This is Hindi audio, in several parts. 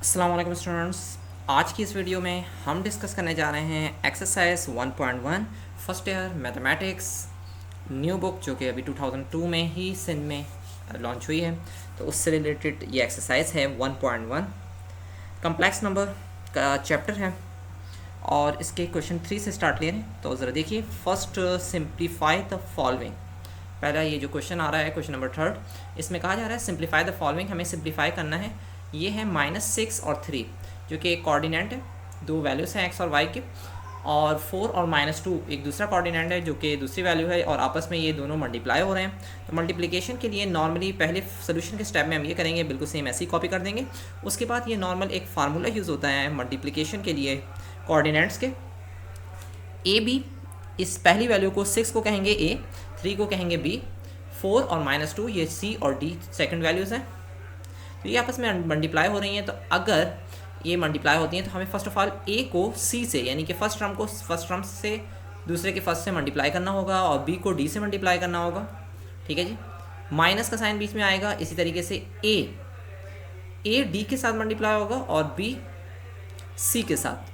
अस्सलाम वालेकुम स्टूडेंट्स। आज की इस वीडियो में हम डिस्कस करने जा रहे हैं exercise 1.1 first year mathematics new book, जो कि अभी 2002 में ही सिंध में लॉन्च हुई है। तो उससे रिलेटेड ये एक्सरसाइज है 1.1, कम्प्लेक्स नंबर का चैप्टर है और इसके क्वेश्चन 3 से स्टार्ट ले रहे हैं। तो ज़रा देखिए, फर्स्ट सिंप्लीफाई द फॉलोइंग। पहला ये जो क्वेश्चन आ रहा है, क्वेश्चन नंबर 3, इसमें कहा जा रहा है सिंप्लीफाई द फॉलोइंग। हमें सिंप्लीफाई करना है। ये है -6 और 3, जो कि एक कोऑर्डिनेट है, दो वैल्यूज़ हैं एक्स और वाई के, और 4 और -2 एक दूसरा कोऑर्डिनेट है जो कि दूसरी वैल्यू है, और आपस में ये दोनों मल्टीप्लाई हो रहे हैं। तो मल्टीप्लिकेशन के लिए नॉर्मली पहले सोल्यूशन के स्टेप में हम ये करेंगे, बिल्कुल सेम ऐसे ही कॉपी कर देंगे। उसके बाद ये नॉर्मल एक फार्मूला यूज़ होता है मल्टीप्लिकेशन के लिए कोऑर्डिनेट्स के। ए बी, इस पहली वैल्यू को 6 को कहेंगे ए, 3 को कहेंगे बी, 4 और -2 ये सी और डी सेकंड वैल्यूज़ हैं। तो ये आपस में मल्टीप्लाई हो रही हैं। तो अगर ये मल्टीप्लाई होती हैं तो हमें फर्स्ट ऑफ ऑल ए को सी से, यानी कि फर्स्ट टर्म को फर्स्ट टर्म से दूसरे के फर्स्ट से मल्टीप्लाई करना होगा, और बी को डी से मल्टीप्लाई करना होगा। ठीक है जी। माइनस का साइन बीच में आएगा। इसी तरीके से ए डी के साथ मल्टीप्लाई होगा और बी सी के साथ,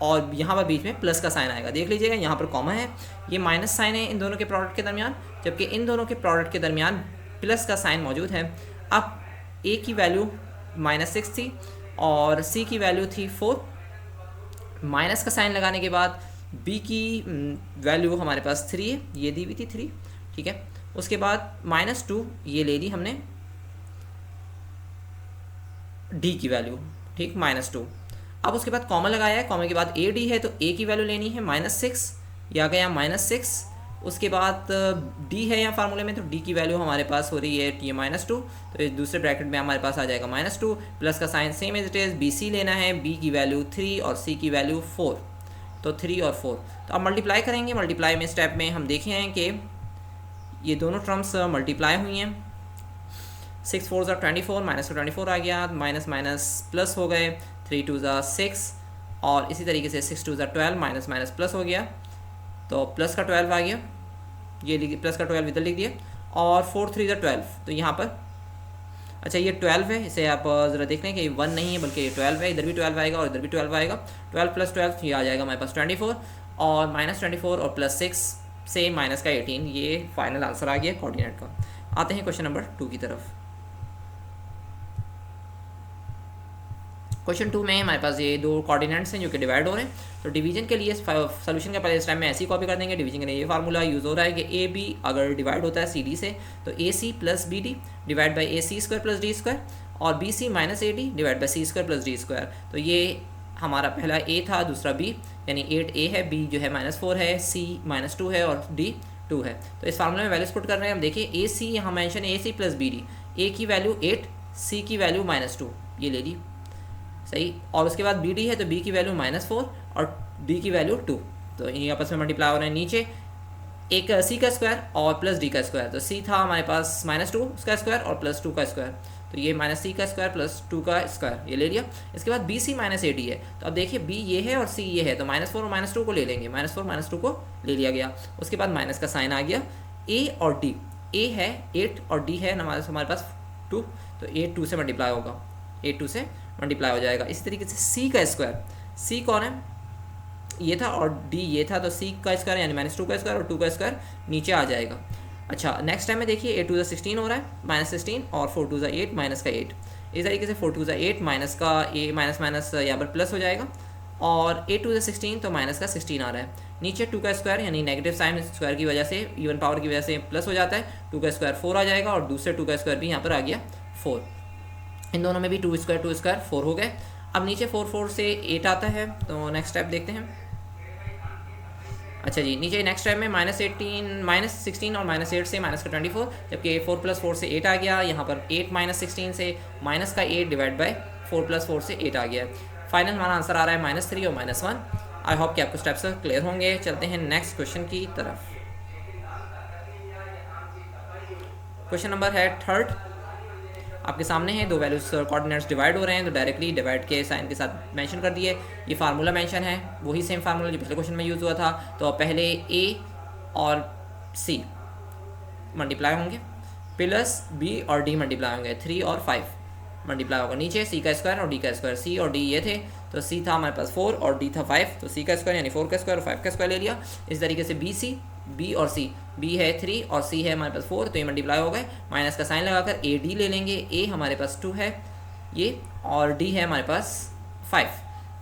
और यहाँ पर बीच में प्लस का साइन आएगा। देख लीजिएगा, यहाँ पर कॉमा है, ये माइनस साइन है इन दोनों के प्रोडक्ट के दरमियान, जबकि इन दोनों के प्रोडक्ट के दरमियान प्लस का साइन मौजूद है। अब ए की वैल्यू -6 थी और सी की वैल्यू थी 4। माइनस का साइन लगाने के बाद बी की वैल्यू हमारे पास 3 है, ये दी हुई थी 3। ठीक है। उसके बाद -2 ये ले ली हमने डी की वैल्यू, ठीक, -2। अब उसके बाद कॉमा लगाया है, कॉमा के बाद ए डी है, तो ए की वैल्यू लेनी है -6, या गया -6। उसके बाद डी है यहाँ फार्मूले में, तो डी की वैल्यू हमारे पास हो रही है ये -2, तो इस दूसरे ब्रैकेट में हमारे पास आ जाएगा -2, प्लस का sign same as it is, B C लेना है, बी की वैल्यू 3 और सी की वैल्यू 4, तो 3 और 4। तो अब मल्टीप्लाई करेंगे। मल्टीप्लाई में स्टेप में हम देखे हैं कि ये दोनों टर्म्स मल्टीप्लाई हुई हैं। 6 4 24, -24 आ गया, माइनस माइनस प्लस हो गए, 3 2 6, और इसी तरीके से 6 2 12, माइनस माइनस प्लस हो गया, तो प्लस का 12 आ गया, ये प्लस का 12 इधर लिख दिया, और 4 3 12, तो यहाँ पर अच्छा ये 12 है, इसे आप ज़रा देख लें कि 1 नहीं है बल्कि ये 12 है। इधर भी 12 आएगा और इधर भी 12 आएगा। 12 + 12 ये आ जाएगा हमारे पास 24, और -24 और +6 से माइनस का 18, ये फाइनल आंसर आ गया कोऑर्डिनेट का। आते हैं क्वेश्चन नंबर 2 की तरफ। क्वेश्चन 2 में हमारे पास ये दो कोऑर्डिनेट्स हैं जो कि डिवाइड हो रहे हैं। तो डिवीजन के लिए सोल्यूशन का पहले इस टाइम में ऐसे ही कॉपी कर देंगे। डिवीजन के लिए ये फार्मूला यूज़ हो रहा है कि ए बी अगर डिवाइड होता है सी डी से, तो A C plus B D divide by A C square plus D square, और B C minus A D divide by C square plus D square. तो ये हमारा पहला ए था, दूसरा बी, यानी 8 ए है, बी जो है -4 है, सी -2 है और डी 2 है। तो इस फार्मूले में वैल्यूज पुट कर रहे हैं हम। देखिए ए सी यहाँ मैंशन ए सी प्लस बी डी, ए की वैल्यू 8, सी की वैल्यू -2, ये ले ली सही, और उसके बाद बी डी है तो बी की वैल्यू -4 और डी की वैल्यू 2, तो ये आपस में मल्टीप्लाई हो रहे हैं। नीचे एक सी का स्क्वायर और प्लस डी का स्क्वायर, तो सी था हमारे पास -2 उसका स्क्वायर और +2 का स्क्वायर, तो ये -c का स्क्वायर +2 का स्क्वायर, ये ले लिया। इसके बाद बी सी -a डी है, तो अब देखिए बी ये है और सी ये है, तो -4 और -2 को ले लेंगे, -4 -2 को ले लिया गया। उसके बाद माइनस का साइन आ गया। ए और डी, ए है 8 और डी है हमारे पास 2, तो 8 2 से मल्टीप्लाई होगा, 8 2 से मल्टीप्लाई हो जाएगा। इसी तरीके से सी का स्क्वायर, सी कौन है, ये था, और डी ये था, तो सी का स्क्वायर यानी -2 का स्क्वायर और 2 का स्क्वायर नीचे आ जाएगा। अच्छा नेक्स्ट टाइम में देखिए 8 2 16 हो रहा है, -16, और 4 2 8, माइनस का 8। इस तरीके से 4 2 8, माइनस का ए माइनस माइनस यहाँ पर प्लस हो जाएगा, और 8 2 16, तो माइनस का 16 आ रहा है। नीचे 2 का स्क्वायर यानी नेगेटिव साइन स्क्वायर की वजह से, इवन पावर की वजह से प्लस हो जाता है, 2 का स्क्वायर 4 आ जाएगा, और दूसरे 2 का स्क्वायर भी यहाँ पर आ गया 4। इन दोनों में भी 2 स्क्वायर 4 हो गए। अब नीचे 4 4 से 8 आता है, तो नेक्स्ट स्टेप देखते हैं। अच्छा जी, नीचे नेक्स्ट स्टेप में -16 और -8 से माइनस का 24, जबकि 4 + 4 से 8 आ गया। यहाँ पर 8 -16 से माइनस का 8 डिवाइड बाई 4 + 4 से 8 आ गया। फाइनल हमारा आंसर आ रहा है -3 और -1। आई होप कि आपको स्टेप्स क्लियर होंगे। चलते हैं नेक्स्ट क्वेश्चन की तरफ। क्वेश्चन नंबर है 3, आपके सामने है, दो वैल्यूज कोऑर्डिनेट्स डिवाइड हो रहे हैं, तो डायरेक्टली डिवाइड के साइन के साथ मेंशन कर दिए। ये फार्मूला मेंशन है, वही सेम फार्मूला जो पिछले क्वेश्चन में यूज़ हुआ था। तो पहले ए और सी मल्टीप्लाई होंगे, प्लस बी और डी मल्टीप्लाई होंगे, 3 और 5। मल्टीप्लाई होगा नीचे सी का स्क्वायर और डी का स्क्वायर, सी और डी ये थे तो सी था हमारे पास 4 और डी था 5, तो सी का स्क्वायर यानी 4 का स्क्वायर और 5 का स्क्वायर ले लिया। इस तरीके से बी सी, बी और सी, बी है 3 और सी है हमारे पास 4, तो ये मल्टीप्लाई हो गए। माइनस का साइन लगाकर ए डी ले लेंगे, ए हमारे पास 2 है ये और डी है हमारे पास 5,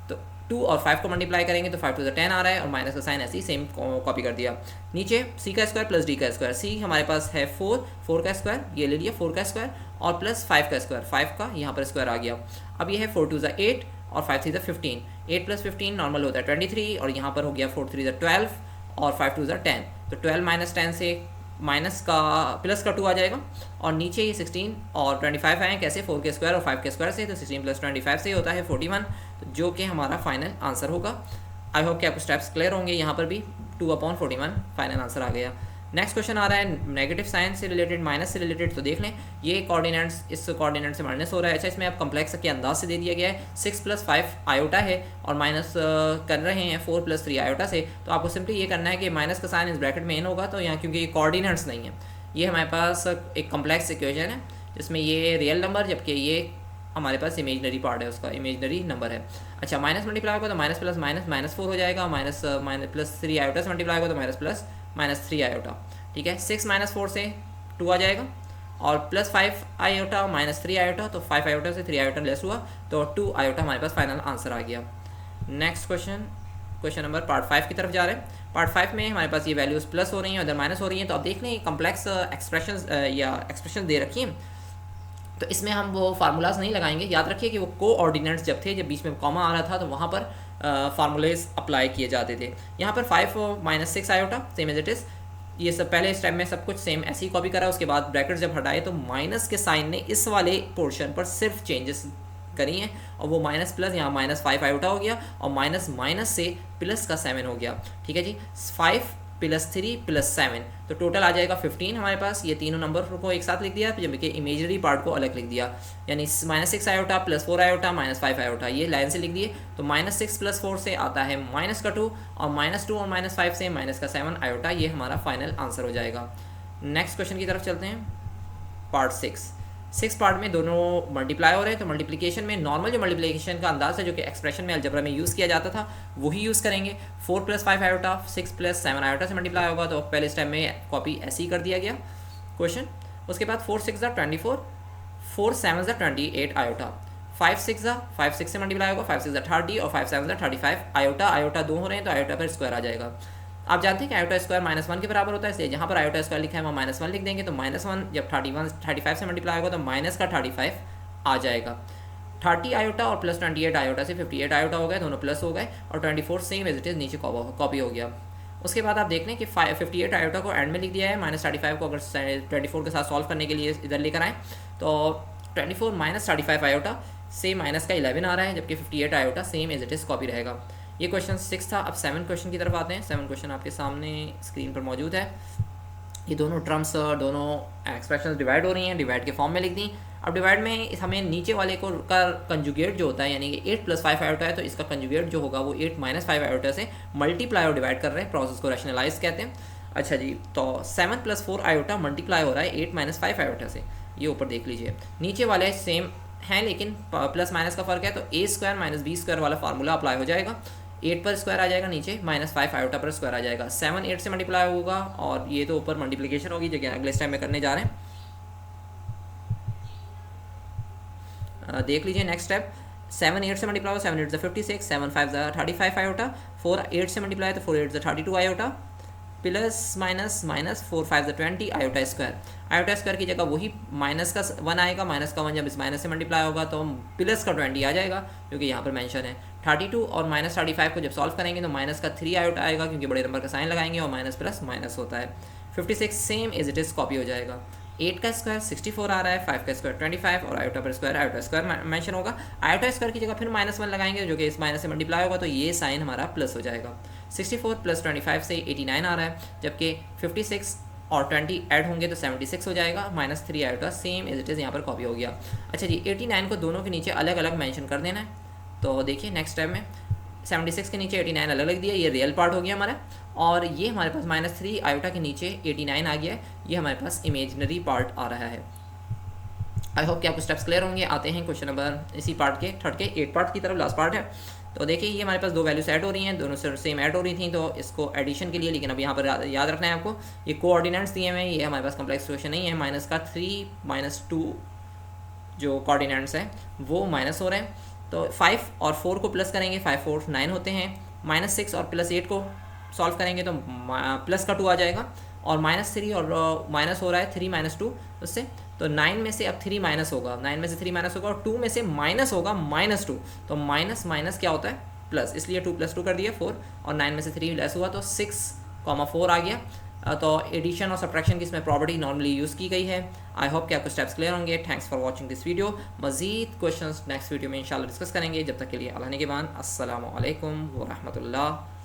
तो 2 और 5 को मल्टीप्लाई करेंगे तो 5 टू द 10 आ रहा है और माइनस का साइन ऐसे ही सेम कॉपी कर दिया। नीचे सी का स्क्वायर प्लस डी का स्क्वायर, सी हमारे पास है 4, 4 का स्क्वायर ये ले लिया 4 का स्क्वायर और प्लस 5 का स्क्वायर, 5 का यहाँ पर स्क्वायर आ गया। अब ये है 4 टू द 8 और 5 थ्री द 15, 8 प्लस 15 नॉर्मल होता है 23 और यहाँ पर हो गया 4 थ्री द 12 और 5 टू द 10, तो 12 माइनस 10 से माइनस का प्लस का 2 आ जाएगा और नीचे ये 16 और 25 आए कैसे 4 के स्क्वायर और 5 के स्क्वायर से, तो 16 प्लस 25 से होता है 41, तो जो कि हमारा फाइनल आंसर होगा। आई होप कि आपको स्टेप्स क्लियर होंगे, यहाँ पर भी 2/41 फाइनल आंसर आ गया। नेक्स्ट क्वेश्चन आ रहा है नेगेटिव साइन से रिलेटेड, माइनस से रिलेटेड, तो देख लें ये कोऑर्डिनेट्स इस कोऑर्डिनेट से माइनस हो रहा है। अच्छा इसमें आप कम्प्लेक्स के अंदाज से दे दिया गया है 6 + 5 आयोटा है और माइनस कर रहे हैं 4 + 3 आयोटा से, तो आपको सिंपली ये करना है कि माइनस का साइन इस ब्रैकेट में इन होगा, तो यहाँ क्योंकि ये कोऑर्डिनेट्स नहीं है, ये हमारे पास एक कम्प्लेक्स इक्वेशन है जिसमें ये रियल नंबर जबकि ये हमारे पास इमेजनरी पार्ट है, उसका इमेजनरी नंबर है। अच्छा माइनस मल्टीप्लाई होगा तो माइनस प्लस माइनस माइनस 4 हो जाएगा, माइनस प्लस 3 आयोटा से मल्टीप्लाई होगा तो माइनस प्लस माइनस 3 आयोटा, ठीक है। 6 - 4 से 2 आ जाएगा और प्लस 5 आयोटा माइनस 3 आयोटा, तो 5 आयोटा से 3 आयोटा लेस हुआ तो 2 आयोटा हमारे पास फाइनल आंसर आ गया। नेक्स्ट क्वेश्चन नंबर पार्ट 5 की तरफ जा रहे हैं। पार्ट 5 में हमारे पास ये वैल्यूज़ प्लस हो रही हैं, उधर माइनस हो रही हैं, तो अब देख लें कम्प्लेक्स एक्सप्रेशन दे रखी हैं, तो इसमें हम वो फार्मूलाज नहीं लगाएंगे। याद रखिए कि वो कोऑर्डिनेट्स जब थे, जब बीच में कॉमा आ रहा था तो वहाँ पर फार्मूलेज अप्लाई किए जाते थे। यहाँ पर 5 - 6 iota same as it is, ये सब पहले स्टेप में सब कुछ सेम ऐसे ही कॉपी करा, उसके बाद ब्रैकेट जब हटाए तो माइनस के साइन ने इस वाले पोर्शन पर सिर्फ चेंजेस करी हैं और वो माइनस प्लस यहाँ -5 आयोटा हो गया और माइनस माइनस से प्लस का 7 हो गया, ठीक है जी। 5 + 3 + 7 तो टोटल आ जाएगा 15 हमारे पास। ये तीनों नंबर को एक साथ लिख दिया, जबकि इमेजरी पार्ट को अलग लिख दिया, यानी -6 आयोटा + 4 आयोटा -5 आयोटा, ये लाइन से लिख दिए। तो -6 + 4 से आता है -2 और -2 और -5 से -7 आयोटा, ये हमारा फाइनल आंसर हो जाएगा। नेक्स्ट क्वेश्चन की तरफ चलते हैं। पार्ट 6 पार्ट में दोनों मल्टीप्लाई हो रहे हैं, तो मल्टीप्लिकेशन में नॉर्मल जो मल्टीप्लिकेशन का अंदाज है जो कि एक्सप्रेशन में अलजबरा में यूज़ किया जाता था वही यूज़ करेंगे। 4 + 5 आयोटा 6 + 7 आयोटा से मल्टीप्लाई होगा, तो पहले स्टेप में कॉपी ऐसे ही कर दिया गया क्वेश्चन। उसके बाद 4 × 6 = 24, 4 × 7 = 28 आयोटा, 5 × 6 से मल्टीप्लाई होगा, 5 × 6 = 30 और 5 × 7 = 35 आयोटा। आयोटा 2 हो रहे हैं तो आयोटा पर स्क्वायर आ जाएगा। आप जानते हैं कि आयोटा स्क्वायर -1 के बराबर होता है, इसलिए जहाँ पर आयोटा स्क्वायर लिखा है वहाँ -1 लिख देंगे, तो -1 जब 35 से मल्टीप्लाई होगा तो माइनस का 35 आ जाएगा। 30 आयोटा और प्लस 28 आयोटा से 58 आयोटा हो गए, दोनों प्लस हो गए और 24 सेम एज इट इज़ नीचे कॉपी हो गया। उसके बाद आप देख लें कि 58 आयोटा को एंड में लिख दिया है, -35 को अगर 24 के साथ सॉल्व करने के लिए इधर लेकर आएँ तो 24 - 35 आयोटा से माइनस का 11 आ रहा है, जबकि 58 iota same as it is copy रहेगा। ये क्वेश्चन 6 था। अब 7 क्वेश्चन की तरफ आते हैं। 7 क्वेश्चन आपके सामने स्क्रीन पर मौजूद है। ये दोनों टर्म्स दोनों एक्सप्रेशंस डिवाइड हो रही हैं, डिवाइड के फॉर्म में लिख दी। अब डिवाइड में हमें नीचे वाले को का कंजुगेट जो होता है, यानी कि 8 + 5 आयोटा है तो इसका कंजुगेट जो होगा वो 8 - 5 आयोटा से मल्टीप्लाई और डिवाइड कर रहे हैं, प्रोसेस को रैशनलाइज कहते हैं। अच्छा जी, तो 7 + 4 आयोटा मल्टीप्लाई हो रहा है 8 - 5 आयोटा से, ये ऊपर देख लीजिए। नीचे वाले सेम हैं लेकिन प्लस माइनस का फ़र्क है, तो a² - b² वाला फार्मूला अप्लाई हो जाएगा। 8 पर स्क्वायर आ जाएगा, नीचे -5 आयोटा पर स्क्वायर आ जाएगा। 7 8 से मल्टीप्लाई होगा और ये तो ऊपर मल्टीप्लिकेशन होगी जो कि अगले स्टेप में करने जा रहे हैं। देख लीजिए नेक्स्ट स्टेप। 7 8 से मल्टीप्लाई हो, 7 8 = 56, 7 5 = 35 आयोटा, 4 8 से मल्टीप्लाई तो 4 8 = 32 iota, plus minus minus 4 5 = 20 iota square. Iota square की जगह वही माइनस का 1 आएगा, माइनस का 1 जब इस माइनस से मल्टीप्लाई होगा तो प्लस का 20 आ जाएगा क्योंकि यहाँ पर मेंशन है। 32 और -35 को जब सॉल्व करेंगे तो माइनस का 3 आयोटा आएगा क्योंकि बड़े नंबर का साइन लगाएंगे और माइनस प्लस माइनस होता है। 56 same as it is copy हो जाएगा। 8 का स्क्वायर 64 आ रहा है, 5 का स्क्वायर 25 और आयोटा पर स्क्वायर आयोटा स्क्वायर मेंशन होगा। आयोटा स्क्वायर की जगह फिर -1 लगाएंगे जो कि इस माइनस से मल्टीप्लाई होगा तो ये साइन हमारा प्लस हो जाएगा। 64 + 25 से 89 आ रहा है, जबकि 56 और 20 ऐड होंगे तो 76 हो जाएगा। -3 iota same as it is यहाँ पर कॉपी हो गया। अच्छा जी, 89 को दोनों के नीचे अलग अलग मेंशन कर देना है। तो देखिए नेक्स्ट स्टेप में 76 के नीचे 89 अलग लिख दिया, ये रियल पार्ट हो गया हमारा। और ये हमारे पास -3 आयोटा के नीचे 89 आ गया है, ये हमारे पास इमेजनरी पार्ट आ रहा है। आई होप कि आपको स्टेप्स क्लियर होंगे। आते हैं क्वेश्चन नंबर इसी पार्ट के थर्ड के 8 पार्ट की तरफ, लास्ट पार्ट है। तो देखिए ये हमारे पास दो वैल्यूज ऐड हो रही हैं, दोनों सेम ऐड हो रही थी, तो इसको एडिशन के लिए, लेकिन अब यहाँ पर याद रखना है आपको, ये कोऑर्डिनेट्स दिए हुए हैं, ये हमारे पास कम्प्लेक्स क्वेश्चन नहीं है। माइनस का 3 - 2 जो कोऑर्डिनेट्स हैं वो माइनस हो रहे हैं, तो 5 और 4 को प्लस करेंगे, 5 4 9 होते हैं। -6 और +8 को सॉल्व करेंगे तो प्लस का 2 आ जाएगा, और -3 और माइनस हो रहा है 3 - 2 उससे, तो 9 में से अब 3 माइनस होगा, 9 में से 3 माइनस होगा, और 2 में से माइनस होगा -2, तो माइनस माइनस क्या होता है प्लस, इसलिए 2 + 2 कर दिया 4, और 9 में से 3 लेस हुआ तो 6, 4 आ गया। तो एडिशन और सब्ट्रैक्शन की इसमें प्रॉपर्टी नॉर्मली यूज़ की गई है। आई होप कि आपको स्टेप्स क्लियर होंगे। Thanks for watching this video. मज़ीद क्वेश्चंस नेक्स्ट वीडियो में इंशाल्लाह डिस्कस करेंगे। जब तक के लिए अल्लाह ने के बाद, अस्सलामु अलैकुम व रहमतुल्लाह।